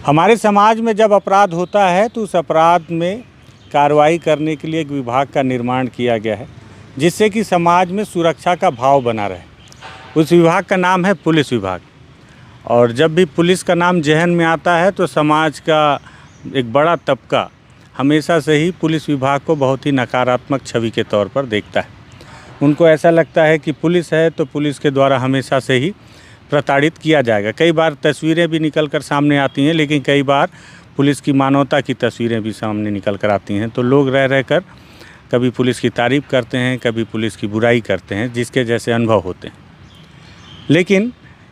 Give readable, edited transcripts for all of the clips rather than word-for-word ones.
हमारे समाज में जब अपराध होता है तो उस अपराध में कार्रवाई करने के लिए एक विभाग का निर्माण किया गया है, जिससे कि समाज में सुरक्षा का भाव बना रहे। उस विभाग का नाम है पुलिस विभाग। और जब भी पुलिस का नाम जहन में आता है तो समाज का एक बड़ा तबका हमेशा से ही पुलिस विभाग को बहुत ही नकारात्मक छवि के तौर पर देखता है। उनको ऐसा लगता है कि पुलिस है तो पुलिस के द्वारा हमेशा से ही प्रताड़ित किया जाएगा। कई बार तस्वीरें भी निकल कर सामने आती हैं, लेकिन कई बार पुलिस की मानवता की तस्वीरें भी सामने निकल कर आती हैं। तो लोग रह रह कर कभी पुलिस की तारीफ़ करते हैं, कभी पुलिस की बुराई करते हैं, जिसके जैसे अनुभव होते हैं। लेकिन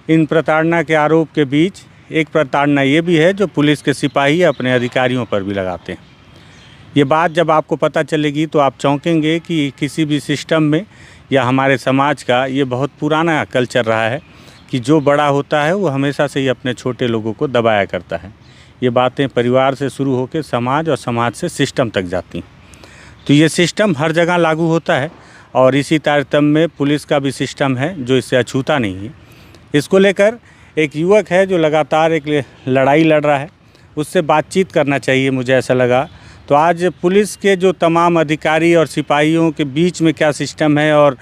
इन प्रताड़ना के आरोप के बीच एक प्रताड़ना ये भी है जो पुलिस के सिपाही अपने अधिकारियों पर भी लगाते हैं। ये बात जब आपको पता चलेगी तो आप चौंकेंगे कि किसी भी सिस्टम में या हमारे समाज का ये बहुत पुराना कल्चर रहा है कि जो बड़ा होता है वो हमेशा से ही अपने छोटे लोगों को दबाया करता है। ये बातें परिवार से शुरू होकर समाज और समाज से सिस्टम तक जाती हैं। तो ये सिस्टम हर जगह लागू होता है और इसी तारतम्य में पुलिस का भी सिस्टम है जो इससे अछूता नहीं है। इसको लेकर एक युवक है जो लगातार एक लड़ाई लड़ रहा है, उससे बातचीत करना चाहिए, मुझे ऐसा लगा। तो आज पुलिस के जो तमाम अधिकारी और सिपाहियों के बीच में क्या सिस्टम है और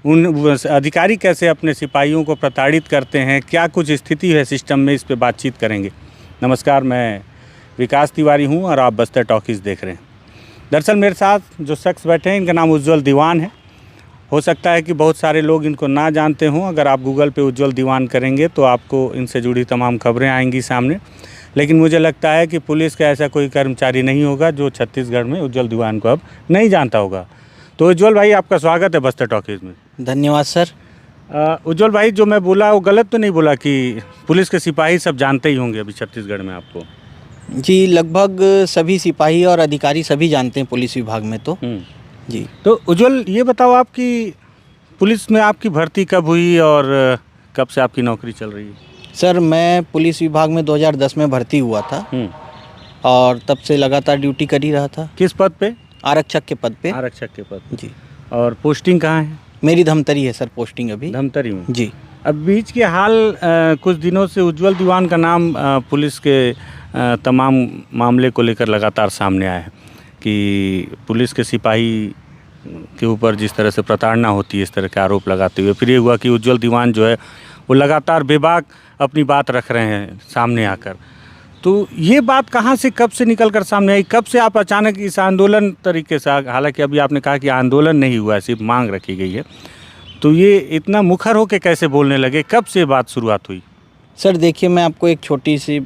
उन अधिकारी कैसे अपने सिपाहियों को प्रताड़ित करते हैं, क्या कुछ स्थिति है सिस्टम में, इस पे बातचीत करेंगे। नमस्कार, मैं विकास तिवारी हूं और आप बस्तर टॉकीज़ देख रहे हैं। दरअसल मेरे साथ जो शख्स बैठे हैं इनका नाम उज्जवल दीवान है। हो सकता है कि बहुत सारे लोग इनको ना जानते हों। अगर आप गूगल पे उज्जवल दीवान करेंगे तो आपको इनसे जुड़ी तमाम खबरें आएंगी सामने। लेकिन मुझे लगता है कि पुलिस का ऐसा कोई कर्मचारी नहीं होगा जो छत्तीसगढ़ में उज्जवल दीवान को अब नहीं जानता होगा। तो उज्जवल भाई, आपका स्वागत है बस्तर टॉकीज़ में। धन्यवाद सर। उज्जवल भाई, जो मैं बोला वो गलत तो नहीं बोला कि पुलिस के सिपाही सब जानते ही होंगे अभी छत्तीसगढ़ में आपको? जी, लगभग सभी सिपाही और अधिकारी सभी जानते हैं पुलिस विभाग में तो। जी। तो उज्जवल, ये बताओ आपकी पुलिस में आपकी भर्ती कब हुई और कब से आपकी नौकरी चल रही है? सर, मैं पुलिस विभाग में 2010 में भर्ती हुआ था और तब से लगातार ड्यूटी कर ही रहा था। किस पद पे? आरक्षक के पद पे। आरक्षक के पद पे। जी। और पोस्टिंग कहाँ है? मेरी धमतरी है सर, पोस्टिंग अभी धमतरी में। जी। अब बीच के हाल कुछ दिनों से उज्जवल दीवान का नाम पुलिस के तमाम मामले को लेकर लगातार सामने आया है कि पुलिस के सिपाही के ऊपर जिस तरह से प्रताड़ना होती है, इस तरह के आरोप लगाते हुए फिर ये हुआ कि उज्जवल दीवान जो है वो लगातार बेबाक अपनी बात रख रहे हैं सामने आकर। तो ये बात कहाँ से कब से निकल कर सामने आई? कब से आप अचानक इस आंदोलन तरीके से, हालांकि अभी आपने कहा कि आंदोलन नहीं हुआ है, सिर्फ मांग रखी गई है, तो ये इतना मुखर होकर कैसे बोलने लगे? कब से बात शुरुआत हुई? सर देखिए, मैं आपको एक छोटी सी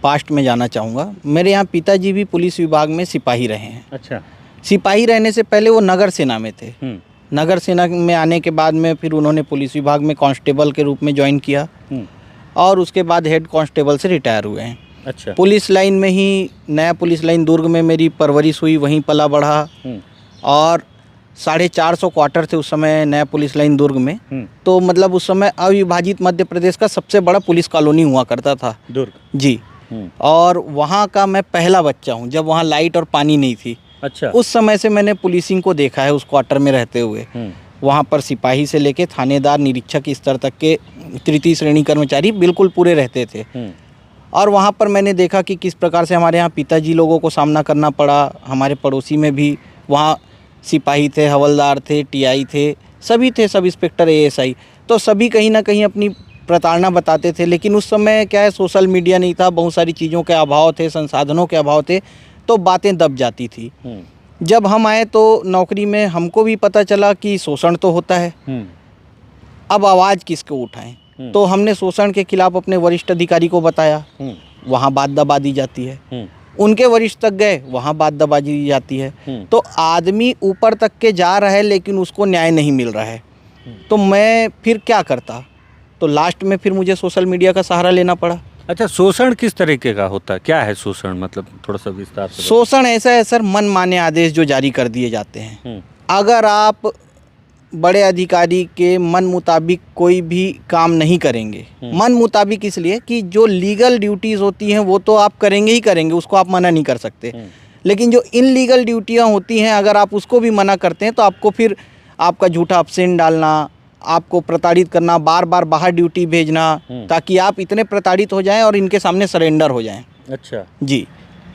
पास्ट में जाना चाहूँगा। मेरे यहाँ पिताजी भी पुलिस विभाग में सिपाही रहे हैं। अच्छा। सिपाही रहने से पहले वो नगर सेना में थे। नगर सेना में आने के बाद में फिर उन्होंने पुलिस विभाग में कांस्टेबल के रूप में ज्वाइन किया और उसके बाद हेड कांस्टेबल से रिटायर हुए हैं। अच्छा। पुलिस लाइन में ही, नया पुलिस लाइन दुर्ग में मेरी परवरिश हुई, वहीं पला बढ़ा और 450 क्वार्टर थे उस समय नया पुलिस लाइन दुर्ग में। तो मतलब उस समय अविभाजित मध्य प्रदेश का सबसे बड़ा पुलिस कॉलोनी हुआ करता था दुर्ग। जी। और वहाँ का मैं पहला बच्चा हूँ जब वहाँ लाइट और पानी नहीं थी। अच्छा। उस समय से मैंने पुलिसिंग को देखा है उस क्वार्टर में रहते हुए। वहाँ पर सिपाही से लेके थानेदार, निरीक्षक स्तर तक के तृतीय श्रेणी कर्मचारी बिल्कुल पूरे रहते थे। और वहाँ पर मैंने देखा कि किस प्रकार से हमारे यहाँ पिताजी लोगों को सामना करना पड़ा। हमारे पड़ोसी में भी वहाँ सिपाही थे, हवलदार थे, टीआई थे, सभी थे, सब इंस्पेक्टर, एएसआई। तो सभी कहीं ना कहीं अपनी प्रताड़ना बताते थे। लेकिन उस समय क्या है, सोशल मीडिया नहीं था, बहुत सारी चीज़ों के अभाव थे, संसाधनों के अभाव थे, तो बातें दब जाती थी। जब हम आए तो नौकरी में हमको भी पता चला कि शोषण तो होता है। अब आवाज़ किसको उठाएं? तो हमने शोषण के खिलाफ अपने वरिष्ठ अधिकारी को बताया, वहाँ बात दबा दी जाती है। उनके वरिष्ठ तक गए, वहाँ बात दबा दी जाती है। तो आदमी ऊपर तक के जा रहा है लेकिन उसको न्याय नहीं मिल रहा है। तो मैं फिर क्या करता? तो लास्ट में फिर मुझे सोशल मीडिया का सहारा लेना पड़ा। अच्छा, शोषण किस तरीके का होता है? क्या है शोषण, मतलब थोड़ा सा विस्तार से? शोषण ऐसा है सर, मन माने आदेश जो जारी कर दिए जाते हैं। अगर आप बड़े अधिकारी के मन मुताबिक कोई भी काम नहीं करेंगे, मन मुताबिक इसलिए कि जो लीगल ड्यूटीज़ होती हैं वो तो आप करेंगे ही करेंगे, उसको आप मना नहीं कर सकते। लेकिन जो इनलीगल ड्यूटियाँ होती हैं, अगर आप उसको भी मना करते हैं तो आपको फिर आपका झूठा अब्सेंट डालना, आपको प्रताड़ित करना, बार बार बाहर ड्यूटी भेजना, ताकि आप इतने प्रताड़ित हो जाएं और इनके सामने सरेंडर हो जाएं। अच्छा, जी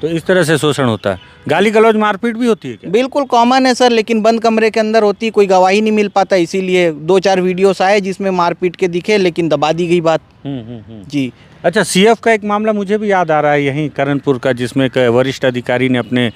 तो इस तरह से शोषण होता है। गाली गलौज मारपीट भी होती है क्या? बिल्कुल कॉमन है सर, लेकिन बंद कमरे के अंदर होती, कोई गवाही नहीं मिल पाता, इसीलिए 2-4 वीडियोस आए जिसमें मारपीट के दिखे, लेकिन दबा दी गई बात। जी अच्छा, सीएफ का एक मामला मुझे भी याद आ रहा है यहीं करणपुर का, जिसमें एक वरिष्ठ अधिकारी ने अपने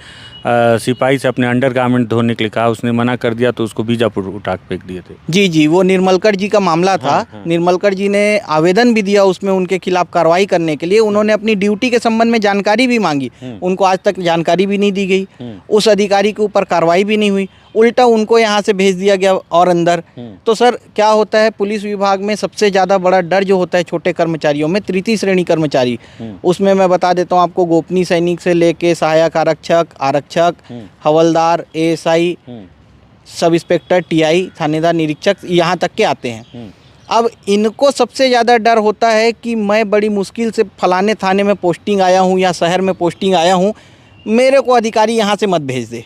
सिपाही से अपने अंडरगारमेंट धोने के लिए कहा, उसने मना कर दिया तो उसको बीजापुर उठा के फेंक दिए थे। जी जी, वो निर्मलकर जी का मामला था। हाँ। निर्मलकर जी ने आवेदन भी दिया उसमें उनके खिलाफ कार्रवाई करने के लिए। उन्होंने अपनी ड्यूटी के संबंध में जानकारी भी मांगी, उनको आज तक जानकारी भी नहीं दी गई। उस अधिकारी के ऊपर कार्रवाई भी नहीं हुई, उल्टा उनको यहाँ से भेज दिया गया और अंदर। तो सर क्या होता है, पुलिस विभाग में सबसे ज़्यादा बड़ा डर जो होता है छोटे कर्मचारियों में, तृतीय श्रेणी कर्मचारी, उसमें मैं बता देता हूँ आपको, गोपनीय सैनिक से लेके सहायक आरक्षक, हवलदार, एएसआई, सब इंस्पेक्टर, टीआई, थानेदार, निरीक्षक, यहाँ तक के आते हैं। अब इनको सबसे ज़्यादा डर होता है कि मैं बड़ी मुश्किल से फलाने थाने में पोस्टिंग आया हूँ या शहर में पोस्टिंग आया हूँ, मेरे को अधिकारी यहाँ से मत भेज दे।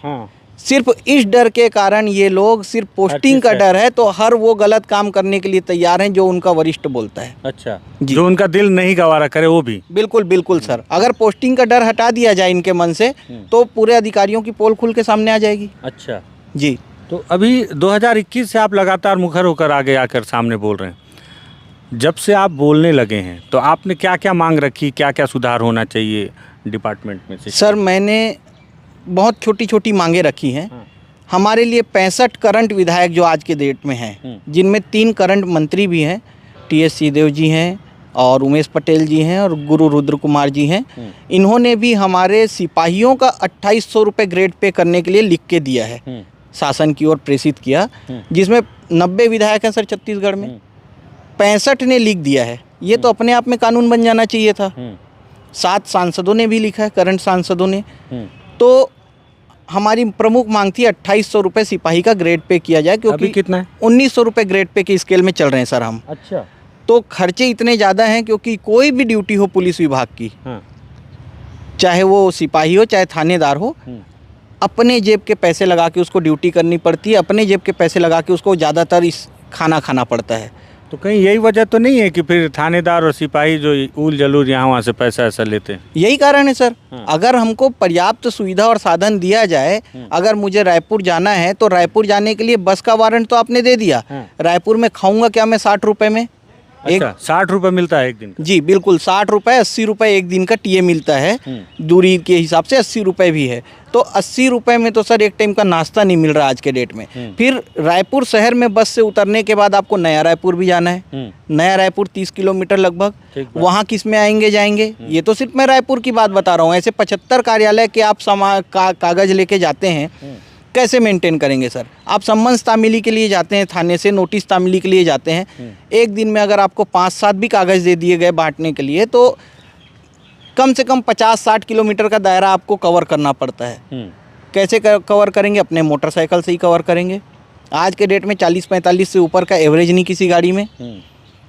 सिर्फ इस डर के कारण ये लोग, सिर्फ पोस्टिंग का डर है तो हर वो गलत काम करने के लिए तैयार हैं जो उनका वरिष्ठ बोलता है। अच्छा, जो उनका दिल नहीं गवारा करे वो भी। बिल्कुल बिल्कुल सर, अगर पोस्टिंग का डर हटा दिया जाए इनके मन से तो पूरे अधिकारियों की पोल खुल के सामने आ जाएगी। अच्छा जी, तो अभी 2021 से आप लगातार मुखर होकर आगे आकर सामने बोल रहे हैं। जब से आप बोलने लगे हैं तो आपने क्या क्या मांग रखी, क्या क्या सुधार होना चाहिए डिपार्टमेंट में से? सर मैंने बहुत छोटी छोटी मांगे रखी हैं। हमारे लिए 65 करंट विधायक जो आज के डेट में हैं, जिनमें 3 करंट मंत्री भी हैं, टीएस सिंहदेव जी हैं और उमेश पटेल जी हैं और गुरु रुद्र कुमार जी हैं। इन्होंने भी हमारे सिपाहियों का 2800 रुपये ग्रेड पे करने के लिए लिख के दिया है, शासन की ओर प्रेषित किया, जिसमें 90 विधायक हैं सर छत्तीसगढ़ में, 65 ने लिख दिया है। ये तो अपने आप में कानून बन जाना चाहिए था। 7 सांसदों ने भी लिखा है, करंट सांसदों ने। तो हमारी प्रमुख मांग थी 2800 रुपये सिपाही का ग्रेड पे किया जाए, क्योंकि कितना है? 1900 रुपये ग्रेड पे के स्केल में चल रहे हैं सर हम। अच्छा, तो खर्चे इतने ज़्यादा हैं, क्योंकि कोई भी ड्यूटी हो पुलिस विभाग की, चाहे वो सिपाही हो चाहे थानेदार हो, अपने जेब के पैसे लगा के उसको ड्यूटी करनी पड़ती है, अपने जेब के पैसे लगा के उसको ज़्यादातर इस खाना खाना पड़ता है। तो कहीं यही वजह तो नहीं है कि फिर थानेदार और सिपाही जो उल जलूल यहाँ वहाँ से पैसा ऐसा लेते हैं? यही कारण है सर। अगर हमको पर्याप्त सुविधा और साधन दिया जाए, अगर मुझे रायपुर जाना है तो रायपुर जाने के लिए बस का वारंट तो आपने दे दिया, रायपुर में खाऊंगा क्या मैं 60 रुपये में? अच्छा, 60 रुपये मिलता है एक दिन का? जी बिल्कुल, 60 रुपये, 80 रुपये एक दिन का टीए मिलता है, दूरी के हिसाब से 80 रुपये भी है। तो 80 रुपये में तो सर एक टाइम का नाश्ता नहीं मिल रहा आज के डेट में। फिर रायपुर शहर में बस से उतरने के बाद आपको नया रायपुर भी जाना है। नया रायपुर 30 किलोमीटर लगभग, वहाँ किस में आएंगे जाएंगे? ये तो सिर्फ मैं रायपुर की बात बता रहा हूँ। ऐसे 75 कार्यालय के आप कागज लेके जाते हैं, कैसे मेंटेन करेंगे सर? आप सम्मन्स तामीली के लिए जाते हैं थाने से, नोटिस तामीली के लिए जाते हैं, एक दिन में अगर आपको 5-7 भी कागज़ दे दिए गए बांटने के लिए, तो कम से कम 50-60 किलोमीटर का दायरा आपको कवर करना पड़ता है। कैसे कवर करेंगे? अपने मोटरसाइकिल से ही कवर करेंगे। आज के डेट में 40-45 से ऊपर का एवरेज नहीं किसी गाड़ी में।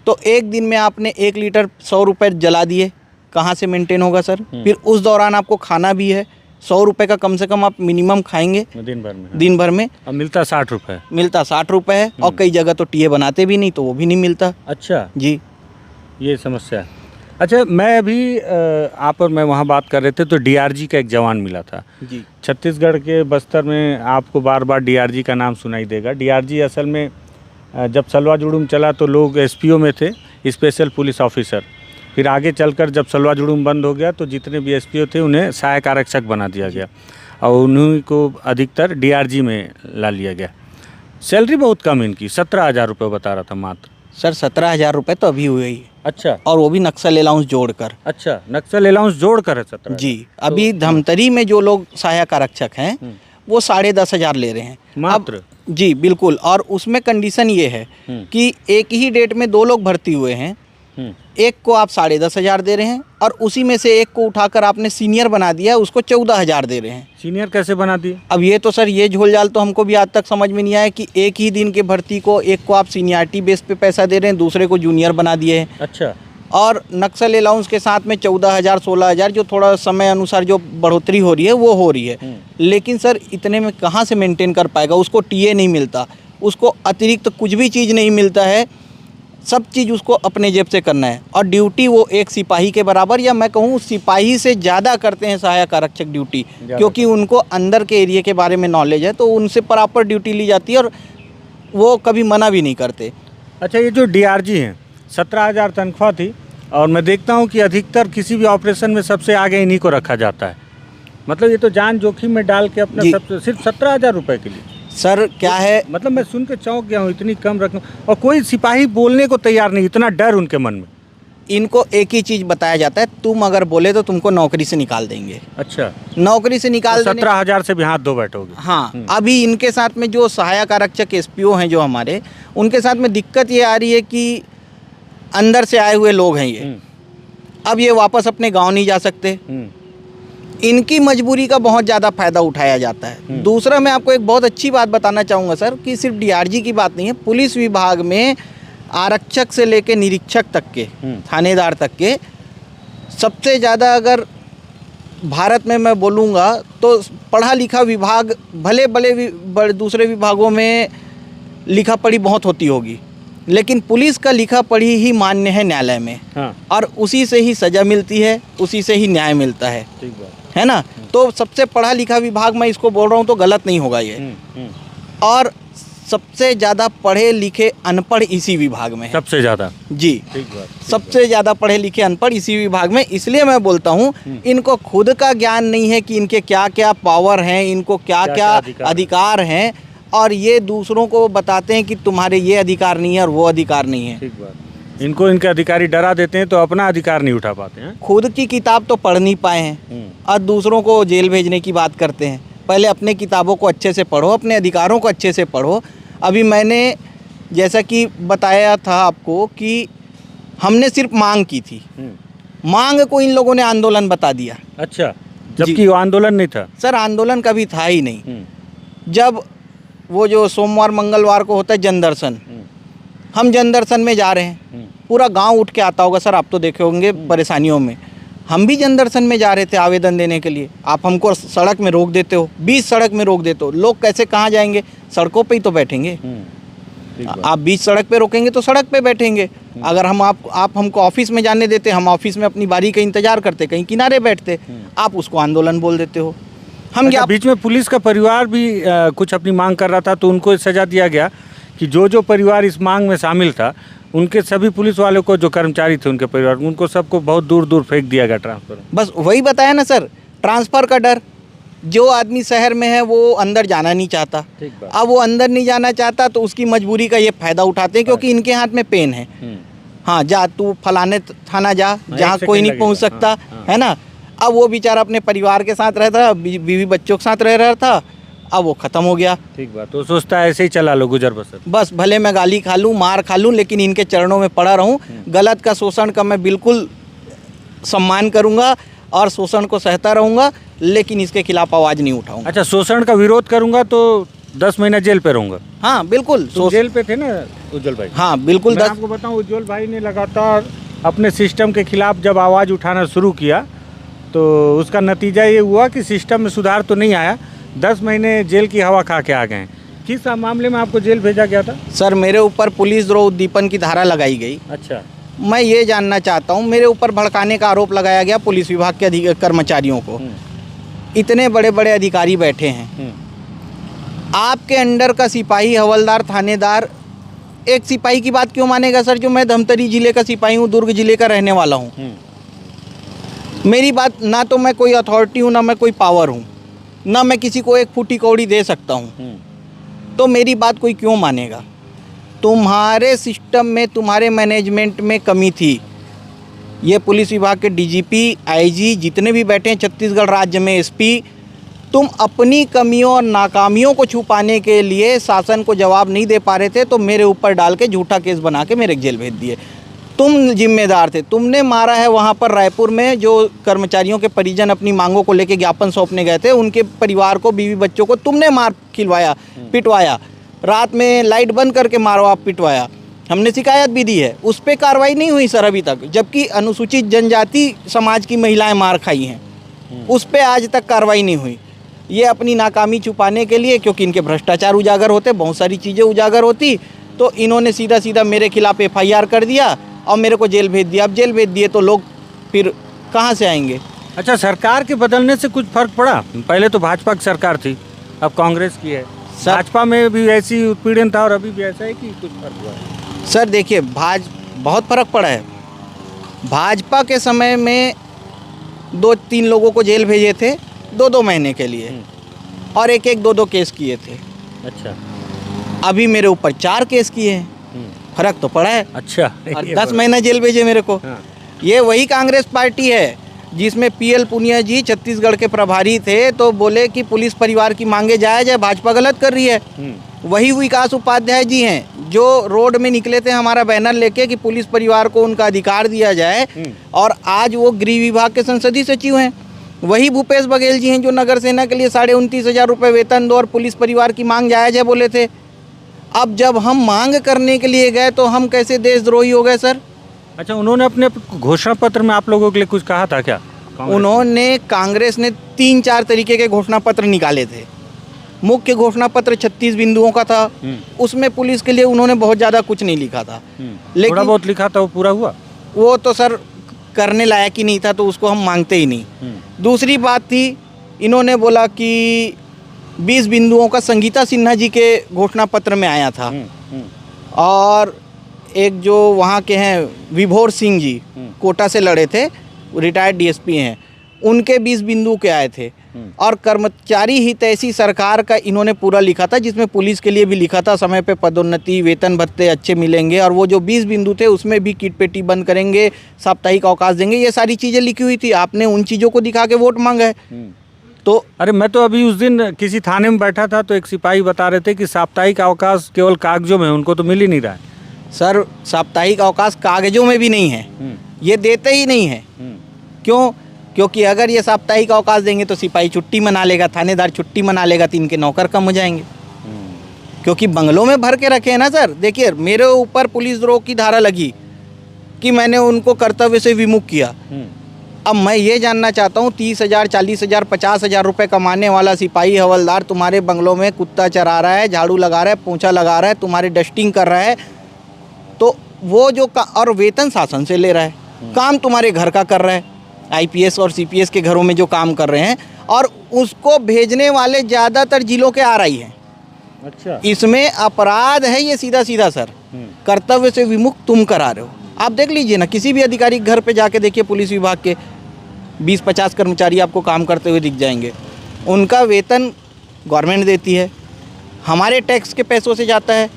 तो एक दिन में आपने 1 लीटर 100 रुपये जला दिए, कहाँ से मेंटेन होगा सर? फिर उस दौरान आपको खाना भी है, 100 रुपये का कम से कम आप मिनिमम खाएंगे दिन भर में। अब मिलता 60 रुपये, मिलता 60 रुपये है, और कई जगह तो टीए बनाते भी नहीं तो वो भी नहीं मिलता। अच्छा जी, ये समस्या है। अच्छा, मैं अभी आप और मैं वहाँ बात कर रहे थे तो डीआरजी का एक जवान मिला था जी। छत्तीसगढ़ के बस्तर में आपको बार बार डीआरजी का नाम सुनाई देगा। डीआरजी असल में जब सलवा जुड़ूम चला तो लोग एसपीओ में थे, स्पेशल पुलिस ऑफिसर। फिर आगे चलकर जब सलवा जुड़ूम बंद हो गया तो जितने भी एसपीओ थे उन्हें सहायक आरक्षक बना दिया गया और उन्हीं को अधिकतर डीआरजी में ला लिया गया। सैलरी बहुत कम इनकी, 17,000 रुपये बता रहा था मात्र। सर 17,000 रुपये तो अभी हुए ही। अच्छा, और वो भी नक्सल अलाउंस जोड़कर। अच्छा, नक्सल अलाउंस जोड़कर है 17? जी, अभी धमतरी में जो लोग सहायक आरक्षक हैं वो 10,500 ले रहे हैं मात्र। जी बिल्कुल, और उसमें कंडीशन ये है कि एक ही डेट में 2 लोग भर्ती हुए हैं, एक को आप 10,500 दे रहे हैं और उसी में से एक को उठाकर आपने सीनियर बना दिया, उसको 14,000 दे रहे हैं। सीनियर कैसे बना दिए? अब ये तो सर ये झोलझाल तो हमको भी आज तक समझ में नहीं आया कि एक ही दिन के भर्ती को एक को आप सीनियरिटी बेस पे पैसा दे रहे हैं, दूसरे को जूनियर बना दिए हैं। अच्छा, और नक्सल अलाउंस के साथ में 14,000 16,000 जो थोड़ा समय अनुसार जो बढ़ोतरी हो रही है वो हो रही है। लेकिन सर इतने में कहाँ से मेंटेन कर पाएगा? उसको टीए नहीं मिलता, उसको अतिरिक्त कुछ भी चीज़ नहीं मिलता है। सब चीज़ उसको अपने जेब से करना है, और ड्यूटी वो एक सिपाही के बराबर, या मैं कहूँ सिपाही से ज़्यादा करते हैं सहायक आरक्षक ड्यूटी, क्योंकि उनको अंदर के एरिया के बारे में नॉलेज है, तो उनसे प्रॉपर ड्यूटी ली जाती है और वो कभी मना भी नहीं करते। अच्छा, ये जो डीआरजी हैं 17,000 तनख्वाह थी, और मैं देखता हूँ कि अधिकतर किसी भी ऑपरेशन में सबसे आगे इन्हीं को रखा जाता है। मतलब ये तो जान जोखिम में डाल के अपना सब, सिर्फ 17,000 रुपये के लिए। सर क्या है, मतलब मैं सुन के चौंक गया हूँ, इतनी कम रकम, और कोई सिपाही बोलने को तैयार नहीं, इतना डर उनके मन में। इनको एक ही चीज़ बताया जाता है, तुम अगर बोले तो तुमको नौकरी से निकाल देंगे। अच्छा, नौकरी से निकाल तो 17,000 से भी हाथ धो बैठोगे। हाँ, अभी इनके साथ में जो सहायक आरक्षक एसपीओ हैं जो हमारे, उनके साथ में दिक्कत ये आ रही है कि अंदर से आए हुए लोग हैं ये, अब ये वापस अपने गांव नहीं जा सकते, इनकी मजबूरी का बहुत ज़्यादा फ़ायदा उठाया जाता है। दूसरा, मैं आपको एक बहुत अच्छी बात बताना चाहूँगा सर, कि सिर्फ डीआरजी की बात नहीं है, पुलिस विभाग में आरक्षक से लेकर निरीक्षक तक के, थानेदार तक के, सबसे ज़्यादा अगर भारत में मैं बोलूँगा तो पढ़ा लिखा विभाग, भले भले दूसरे विभागों में लिखा पढ़ी बहुत होती होगी, लेकिन पुलिस का लिखा पढ़ी ही मान्य है न्यायालय में। हाँ। और उसी से ही सज़ा मिलती है, उसी से ही न्याय मिलता है, है ना। तो सबसे पढ़ा लिखा विभाग, मैं इसको बोल रहा हूँ तो गलत नहीं होगा ये, और सबसे ज़्यादा पढ़े लिखे अनपढ़ इसी विभाग में है। सबसे ज़्यादा जी, सबसे ज़्यादा पढ़े लिखे अनपढ़ इसी विभाग में। इसलिए मैं बोलता हूँ, इनको खुद का ज्ञान नहीं है कि इनके क्या क्या पावर हैं, इनको क्या क्या अधिकार हैं, और ये दूसरों को बताते हैं कि तुम्हारे ये अधिकार नहीं है और वो अधिकार नहीं है। ठीक बात। इनको इनके अधिकारी डरा देते हैं तो अपना अधिकार नहीं उठा पाते हैं। खुद की किताब तो पढ़ नहीं पाए हैं और दूसरों को जेल भेजने की बात करते हैं। पहले अपने किताबों को अच्छे से पढ़ो, अपने अधिकारों को अच्छे से पढ़ो। अभी मैंने जैसा कि बताया था आपको कि हमने सिर्फ मांग की थी, मांग को इन लोगों ने आंदोलन बता दिया। अच्छा, जबकि वो आंदोलन नहीं था सर, आंदोलन कभी था ही नहीं। जब वो जो सोमवार मंगलवार को होता है जनदर्शन, हम जनदर्शन में जा रहे हैं, पूरा गांव उठ के आता होगा सर, आप तो देखे होंगे परेशानियों में। हम भी जनदर्शन में जा रहे थे आवेदन देने के लिए, आप हमको सड़क में रोक देते हो, 20 सड़क में रोक देते हो। लोग कैसे कहाँ जाएंगे, सड़कों पे ही तो बैठेंगे। आप 20 सड़क पे रोकेंगे तो सड़क पे बैठेंगे। अगर हम आप हमको ऑफिस में जाने देते, हम ऑफिस में अपनी बारी का इंतजार करते, कहीं किनारे बैठते, आप उसको आंदोलन बोल देते हो। हम क्या बीच में पुलिस का परिवार भी कुछ अपनी मांग कर रहा था, तो उनको सजा दिया गया कि जो परिवार इस मांग में शामिल था, उनके सभी पुलिस वालों को, जो कर्मचारी थे उनके परिवार, उनको सबको बहुत दूर दूर फेंक दिया गया ट्रांसफ़र। बस वही बताया ना सर, ट्रांसफ़र का डर। जो आदमी शहर में है वो अंदर जाना नहीं चाहता, अब वो अंदर नहीं जाना चाहता तो उसकी मजबूरी का ये फ़ायदा उठाते हैं, क्योंकि इनके हाथ में पेन है। हाँ, जा तू फलाने थाना जा, जहाँ कोई नहीं पहुँच सकता, है ना। अब वो बेचारा अपने परिवार के साथ रहता, बीवी बच्चों के साथ रह रहा था, अब वो ख़त्म हो गया। ठीक बात। तो सोचता है ऐसे ही चला लो गुजर बसर, बस भले मैं गाली खा लूँ, मार खा लूँ, लेकिन इनके चरणों में पड़ा रहूँ। गलत का, शोषण का मैं बिल्कुल सम्मान करूँगा और शोषण को सहता रहूँगा, लेकिन इसके खिलाफ आवाज़ नहीं उठाऊँगा। अच्छा, शोषण का विरोध करूँगा तो 10 महीना जेल पे रहूँगा। हाँ बिल्कुल, जेल पे थे ना उज्जवल भाई। हाँ बिल्कुल। मैं आपको बताऊँ, उज्जवल भाई ने लगातार अपने सिस्टम के खिलाफ जब आवाज़ उठाना शुरू किया, तो उसका नतीजा ये हुआ कि सिस्टम में सुधार तो नहीं आया, 10 महीने जेल की हवा खा के आ गए। किस मामले में आपको जेल भेजा गया था? सर, मेरे ऊपर पुलिस द्रोह उद्दीपन की धारा लगाई गई। अच्छा। मैं ये जानना चाहता हूँ, मेरे ऊपर भड़काने का आरोप लगाया गया पुलिस विभाग के कर्मचारियों को। इतने बड़े बड़े अधिकारी बैठे हैं, आपके अंडर का सिपाही, हवलदार, थानेदार एक सिपाही की बात क्यों मानेगा सर? जो मैं धमतरी जिले का सिपाही हूँ, दुर्ग जिले का रहने वाला हूँ। मेरी बात, ना तो मैं कोई अथॉरिटी हूँ, ना मैं कोई पावर हूँ, ना मैं किसी को एक फूटी कौड़ी दे सकता हूँ, तो मेरी बात कोई क्यों मानेगा? तुम्हारे सिस्टम में, तुम्हारे मैनेजमेंट में कमी थी। ये पुलिस विभाग के डीजीपी, आईजी जितने भी बैठे हैं छत्तीसगढ़ राज्य में, एसपी, तुम अपनी कमियों और नाकामियों को छुपाने के लिए शासन को जवाब नहीं दे पा रहे थे, तो मेरे ऊपर डाल के झूठा केस बना के मेरे जेल भेज दिए। तुम जिम्मेदार थे, तुमने मारा है। वहाँ पर रायपुर में जो कर्मचारियों के परिजन अपनी मांगों को लेके ज्ञापन सौंपने गए थे, उनके परिवार को, बीवी बच्चों को तुमने मार खिलवाया, पिटवाया, रात में लाइट बंद करके मारो आप, पिटवाया। हमने शिकायत भी दी है, उस पर कार्रवाई नहीं हुई सर अभी तक, जबकि अनुसूचित जनजाति समाज की महिलाएं मार खाई हैं, उस पर आज तक कार्रवाई नहीं हुई। ये अपनी नाकामी छुपाने के लिए, क्योंकि इनके भ्रष्टाचार उजागर होते, बहुत सारी चीज़ें उजागर होती, तो इन्होंने सीधा सीधा मेरे खिलाफ FIR कर दिया और मेरे को जेल भेज दिया। अब जेल भेज दिए तो लोग फिर कहाँ से आएंगे? अच्छा, सरकार के बदलने से कुछ फर्क पड़ा? पहले तो भाजपा की सरकार थी, अब कांग्रेस की है। भाजपा में भी ऐसी उत्पीड़न था और अभी भी ऐसा है कि कुछ फर्क हुआ है? सर देखिए, बहुत फर्क पड़ा है। भाजपा के समय में 2-3 लोगों को जेल भेजे थे 2-2 महीने के लिए और 1-1, 2-2 केस किए थे। अच्छा, अभी मेरे ऊपर 4 केस किए हैं। फर्क तो पड़ा है। अच्छा, और 10 महीना जेल भेजे मेरे को। हाँ। ये वही कांग्रेस पार्टी है जिसमें PL पुनिया जी छत्तीसगढ़ के प्रभारी थे, तो बोले कि पुलिस परिवार की मांगे जायज़ है, भाजपा गलत कर रही है। वही विकास उपाध्याय जी हैं जो रोड में निकले थे हमारा बैनर लेके कि पुलिस परिवार को उनका अधिकार दिया जाए, और आज वो गृह विभाग के संसदीय सचिव हैं। वही भूपेश बघेल जी हैं जो नगर सेना के लिए 29,500 रुपये वेतन दो और पुलिस परिवार की मांग जायज़ है बोले थे। अब जब हम मांग करने के लिए गए तो हम कैसे देशद्रोही हो गए सर? अच्छा, उन्होंने अपने घोषणा पत्र में आप लोगों के लिए कुछ कहा था क्या? कांग्रेस ने 3-4 तरीके के घोषणा पत्र निकाले थे। मुख्य घोषणा पत्र 36 बिंदुओं का था। उसमें पुलिस के लिए उन्होंने बहुत ज़्यादा कुछ नहीं लिखा था, लेकिन थोड़ा बहुत लिखा था, वो पूरा हुआ? वो तो सर करने लायक ही नहीं था, तो उसको हम मांगते ही नहीं। दूसरी बात थी, इन्होंने बोला कि 20 बिंदुओं का संगीता सिन्हा जी के घोषणा पत्र में आया था, और एक जो वहाँ के हैं विभोर सिंह जी कोटा से लड़े थे, रिटायर्ड DSP हैं, उनके 20 बिंदु के आए थे। और कर्मचारी हितैषी सरकार का इन्होंने पूरा लिखा था, जिसमें पुलिस के लिए भी लिखा था समय पे पदोन्नति, वेतन भत्ते अच्छे मिलेंगे, और वो जो 20 बिंदु थे उसमें भी किट पेटी बंद करेंगे, साप्ताहिक अवकाश देंगे, ये सारी चीज़ें लिखी हुई थी। आपने उन चीज़ों को दिखा के वोट मांगा है। तो अरे, मैं तो अभी उस दिन किसी थाने में बैठा था तो एक सिपाही बता रहे थे कि साप्ताहिक अवकाश केवल कागजों में, उनको तो मिल ही नहीं रहा है। सर साप्ताहिक अवकाश कागजों में भी नहीं है, ये देते ही नहीं है। क्यों? क्योंकि अगर ये साप्ताहिक अवकाश देंगे तो सिपाही छुट्टी मना लेगा, थानेदार छुट्टी मना लेगा, तो इनके नौकर कम हो जाएंगे। क्योंकि बंगलों में भर के रखे हैं ना सर। देखिए, मेरे ऊपर पुलिस द्रोह की धारा लगी कि मैंने उनको कर्तव्य से विमुख किया। अब मैं ये जानना चाहता हूँ, 30,000, 40,000, 50,000 रुपये कमाने वाला सिपाही हवलदार तुम्हारे बंगलों में कुत्ता चरा रहा है, झाड़ू लगा रहा है, पोंछा लगा रहा है, तुम्हारे डस्टिंग कर रहा है, तो वो जो और वेतन शासन से ले रहा है, काम तुम्हारे घर का कर रहा है, IPS और CPS के घरों में जो काम कर रहे हैं, और उसको भेजने वाले ज़्यादातर जिलों के RI हैं। अच्छा, इसमें अपराध है ये सीधा सीधा सर। कर्तव्य से विमुख तुम करा रहे हो। आप देख लीजिए ना, किसी भी अधिकारी के घर पे जाके देखिए, पुलिस विभाग के 20-50 कर्मचारी आपको काम करते हुए दिख जाएंगे। उनका वेतन गवर्नमेंट देती है, हमारे टैक्स के पैसों से जाता है।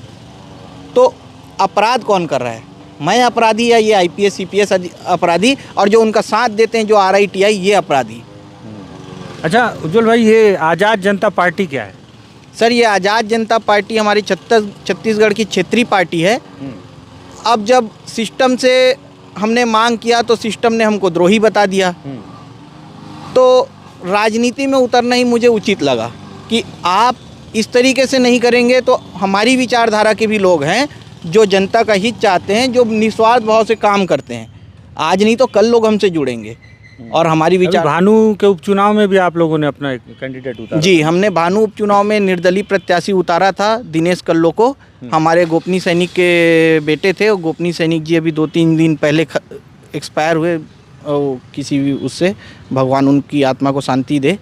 तो अपराध कौन कर रहा है? मैं अपराधी या ये IPS CPS अपराधी, और जो उनका साथ देते हैं जो RI TI, ये अपराधी। अच्छा उज्जवल भाई, ये आज़ाद जनता पार्टी क्या है? सर ये आज़ाद जनता पार्टी हमारी छत्तीसगढ़ की क्षेत्रीय पार्टी है। अब जब सिस्टम से हमने मांग किया तो सिस्टम ने हमको द्रोही बता दिया, तो राजनीति में उतरना ही मुझे उचित लगा कि आप इस तरीके से नहीं करेंगे तो हमारी विचारधारा के भी लोग हैं जो जनता का हित चाहते हैं, जो निस्वार्थ भाव से काम करते हैं। आज नहीं तो कल लोग हमसे जुड़ेंगे और हमारी विचार। भानु के उपचुनाव में भी आप लोगों ने अपना एक कैंडिडेट उतारा? जी, हमने भानु उपचुनाव में निर्दलीय प्रत्याशी उतारा था, दिनेश कल्लो को। हमारे गोपनीय सैनिक के बेटे थे, और गोपनीय सैनिक जी अभी 2-3 दिन पहले एक्सपायर हुए, किसी भी उससे, भगवान उनकी आत्मा को शांति दे।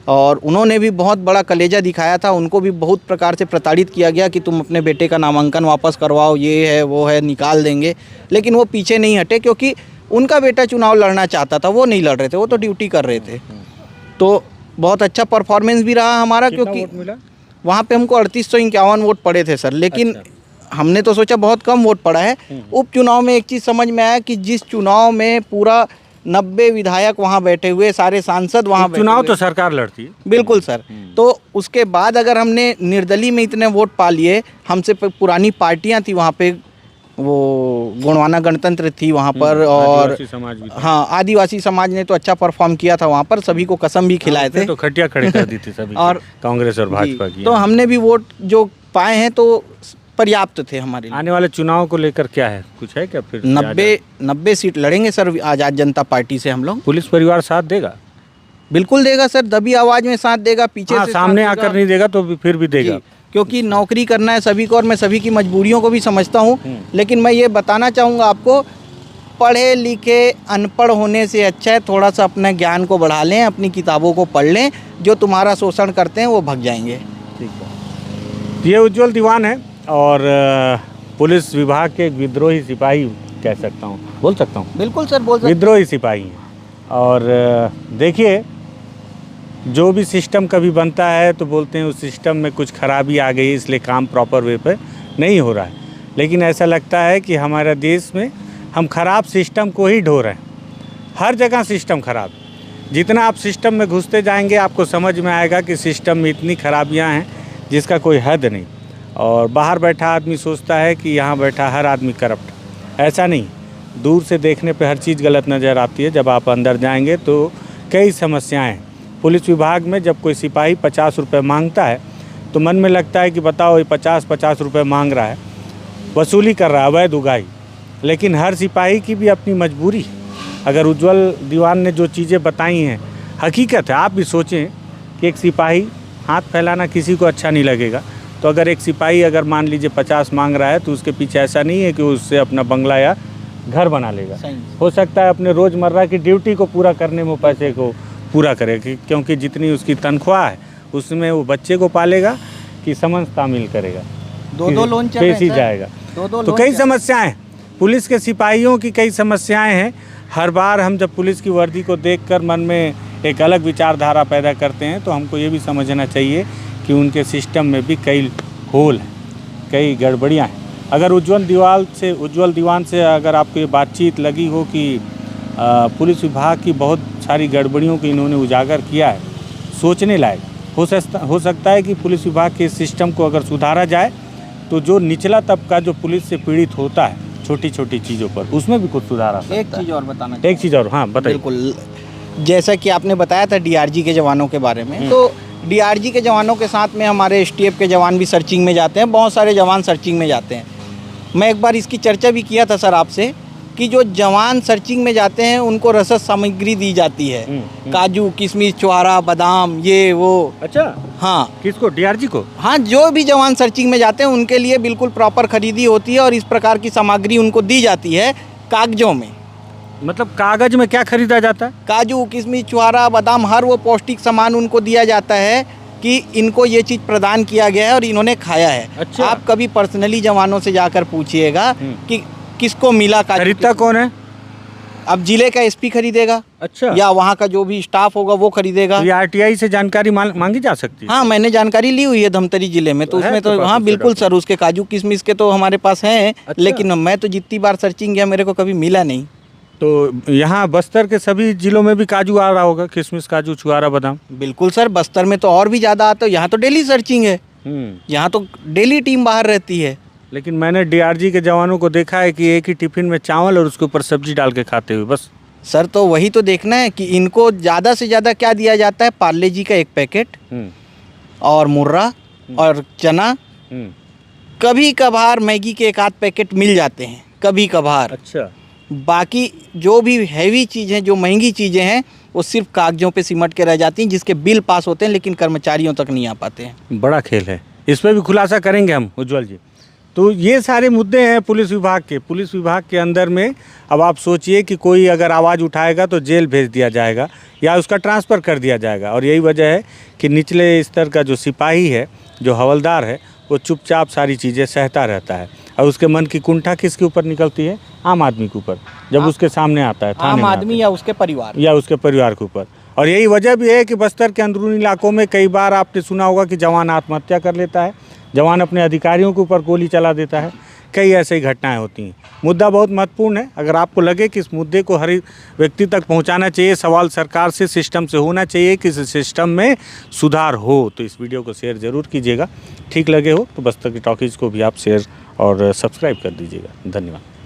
और उन्होंने भी बहुत बड़ा कलेजा दिखाया था, उनको भी बहुत प्रकार से प्रताड़ित किया गया कि तुम अपने बेटे का नामांकन वापस करवाओ, ये है वो है, निकाल देंगे। लेकिन वो पीछे नहीं हटे, क्योंकि उनका बेटा चुनाव लड़ना चाहता था, वो नहीं लड़ रहे थे, वो तो ड्यूटी कर रहे थे। तो बहुत अच्छा परफॉर्मेंस भी रहा हमारा, क्योंकि वहाँ पे हमको 3851 वोट पड़े थे सर। लेकिन हमने तो सोचा बहुत कम वोट पड़ा है। उपचुनाव में एक चीज़ समझ में आया कि जिस चुनाव में पूरा 90 विधायक वहाँ बैठे हुए, सारे सांसद वहाँ बैठे, चुनाव तो सरकार लड़ती है। बिल्कुल सर। तो उसके बाद अगर हमने निर्दलीय में इतने वोट पा लिए, हमसे पुरानी पार्टियाँ थी वहाँ पे, वो गोंडवाना गणतंत्र थी वहाँ पर, और समाज भी था। हाँ, आदिवासी समाज ने तो अच्छा परफॉर्म किया था वहाँ पर, सभी को कसम भी खिलाए थे, तो खटिया खड़े कर दी थी सभी और कांग्रेस और भाजपा की। तो हमने भी वोट जो पाए हैं तो पर्याप्त थे हमारे लिए। आने वाले चुनाव को लेकर क्या है, कुछ है क्या? फिर 90 सीट लड़ेंगे सर आज़ाद जनता पार्टी से हम लोग। पुलिस परिवार साथ देगा? बिल्कुल देगा सर, दबी आवाज़ में साथ देगा, पीछे से सामने साथ आकर नहीं देगा तो फिर भी देगा। क्योंकि नौकरी करना है सभी को और मैं सभी की मजबूरियों को भी समझता हूँ। लेकिन मैं ये बताना चाहूँगा आपको, पढ़े लिखे अनपढ़ होने से अच्छा है थोड़ा सा अपने ज्ञान को बढ़ा लें, अपनी किताबों को पढ़ लें, जो तुम्हारा शोषण करते हैं वो भग जाएंगे। ठीक है। ये उज्जवल दीवान है और पुलिस विभाग के एक विद्रोही सिपाही कह सकता हूँ, बोल सकता हूँ। बिल्कुल सर, बोल सकते। विद्रोही सिपाही हैं। और देखिए, जो भी सिस्टम कभी बनता है तो बोलते हैं उस सिस्टम में कुछ खराबी आ गई, इसलिए काम प्रॉपर वे पर नहीं हो रहा है। लेकिन ऐसा लगता है कि हमारे देश में हम खराब सिस्टम को ही ढो रहे हैं। हर जगह सिस्टम खराब। जितना आप सिस्टम में घुसते जाएंगे आपको समझ में आएगा कि सिस्टम में इतनी खराबियां हैं जिसका कोई हद नहीं। और बाहर बैठा आदमी सोचता है कि यहाँ बैठा हर आदमी करप्ट। ऐसा नहीं, दूर से देखने पे हर चीज़ गलत नज़र आती है। जब आप अंदर जाएंगे तो कई समस्याएँ हैं। पुलिस विभाग में जब कोई सिपाही 50 रुपये मांगता है तो मन में लगता है कि बताओ ये 50 रुपये मांग रहा है, वसूली कर रहा है, अवैध उगाही। लेकिन हर सिपाही की भी अपनी मजबूरी है। अगर उज्जवल दीवान ने जो चीज़ें बताई हैं हकीकत है। आप भी सोचें कि एक सिपाही, हाथ फैलाना किसी को अच्छा नहीं लगेगा, तो अगर एक सिपाही अगर मान लीजिए 50 मांग रहा है तो उसके पीछे ऐसा नहीं है कि उससे अपना बंगला या घर बना लेगा। हो सकता है अपने रोज़मर्रा की ड्यूटी को पूरा करने में पैसे को पूरा करे, क्योंकि जितनी उसकी तनख्वाह है उसमें वो बच्चे को पालेगा कि समन्स तामील करेगा, दो लोन पेश ही जाएगा। तो कई समस्याएं, पुलिस के सिपाहियों की कई समस्याएं हैं। हर बार हम जब पुलिस की वर्दी को देखकर मन में एक अलग विचारधारा पैदा करते हैं तो हमको ये भी समझना चाहिए कि उनके सिस्टम में भी कई होल हैं, कई गड़बड़ियाँ हैं। अगर उज्जवल दीवान से अगर आपको ये बातचीत लगी हो कि पुलिस विभाग की बहुत सारी गड़बड़ियों को इन्होंने उजागर किया है, सोचने लायक हो सकता है कि पुलिस विभाग के सिस्टम को अगर सुधारा जाए तो जो निचला तबका जो पुलिस से पीड़ित होता है छोटी छोटी चीज़ों पर, उसमें भी कुछ सुधार आ सकता है। एक चीज़ और बताना, एक चीज़ और, हाँ बताइए। बिल्कुल, जैसा कि आपने बताया था डीआरजी के जवानों के बारे में, तो डीआरजी के जवानों के साथ में हमारे एसटीएफ के जवान भी सर्चिंग में जाते हैं, बहुत सारे जवान सर्चिंग में जाते हैं। मैं एक बार इसकी चर्चा भी किया था सर आपसे कि जो जवान सर्चिंग में जाते हैं उनको रसद सामग्री दी जाती है, काजू किशमिश छुहारा बादाम ये वो। अच्छा, हाँ। किसको? डीआरजी को? हाँ, जो भी जवान सर्चिंग में जाते हैं उनके लिए बिल्कुल प्रॉपर खरीदी होती है और इस प्रकार की सामग्री उनको दी जाती है कागजों में। मतलब कागज में क्या खरीदा जाता है? काजू किशमिश छुहारा बादाम, हर वो पौष्टिक सामान उनको दिया जाता है कि इनको ये चीज़ प्रदान किया गया है और इन्होंने खाया है। अच्छा। आप कभी पर्सनली जवानों से जाकर पूछिएगा कि किसको मिला काजू। खरीदता कौन है? अब जिले का एसपी खरीदेगा। अच्छा। या वहाँ का जो भी स्टाफ होगा वो खरीदेगा। तो आरटीआई से जानकारी मांगी जा सकती है? हाँ, मैंने जानकारी ली हुई है धमतरी जिले में, तो उसमें तो हाँ बिल्कुल सर, उसके काजू किशमिश के तो हमारे पास हैं। अच्छा। लेकिन मैं तो जितनी बार सर्चिंग किया मेरे को कभी मिला नहीं। तो यहाँ बस्तर के सभी जिलों में भी काजू आ रहा होगा, किशमिश काजू छुहारा बादाम? बिल्कुल सर, बस्तर में तो और भी ज़्यादा आता है। यहाँ तो डेली सर्चिंग है, यहाँ तो डेली टीम बाहर रहती है। लेकिन मैंने डीआरजी के जवानों को देखा है कि एक ही टिफिन में चावल और उसके ऊपर सब्जी डाल के खाते हुए बस। सर तो वही तो देखना है कि इनको ज़्यादा से ज़्यादा क्या दिया जाता है। पार्ले जी का 1 पैकेट और मुर्रा और चना, कभी कभार मैगी के 1 आध पैकेट मिल जाते हैं, कभी कभार। अच्छा। बाकी जो भी हैवी चीज़ें, जो महंगी चीज़ें हैं, वो सिर्फ कागजों पे सिमट के रह जाती हैं, जिसके बिल पास होते हैं लेकिन कर्मचारियों तक नहीं आ पाते हैं। बड़ा खेल है, इस पर भी खुलासा करेंगे हम उज्जवल जी। तो ये सारे मुद्दे हैं पुलिस विभाग के अंदर में। अब आप सोचिए कि कोई अगर आवाज़ उठाएगा तो जेल भेज दिया जाएगा या उसका ट्रांसफ़र कर दिया जाएगा। और यही वजह है कि निचले स्तर का जो सिपाही है, जो हवलदार है, वो चुपचाप सारी चीज़ें सहता रहता है। और उसके मन की कुंठा किसके ऊपर निकलती है? आम आदमी के ऊपर, जब उसके सामने आता है, आम आदमी या उसके परिवार के ऊपर। और यही वजह भी है कि बस्तर के अंदरूनी इलाकों में कई बार आपने सुना होगा कि जवान आत्महत्या कर लेता है, जवान अपने अधिकारियों के ऊपर गोली चला देता है। कई ऐसी ही घटनाएं होती हैं। मुद्दा बहुत महत्वपूर्ण है। अगर आपको लगे कि इस मुद्दे को हर व्यक्ति तक पहुंचाना चाहिए, सवाल सरकार से, सिस्टम से होना चाहिए कि इस सिस्टम में सुधार हो, तो इस वीडियो को शेयर ज़रूर कीजिएगा। ठीक लगे हो तो बस्तर की टॉकीज़ को भी आप शेयर और सब्सक्राइब कर दीजिएगा। धन्यवाद।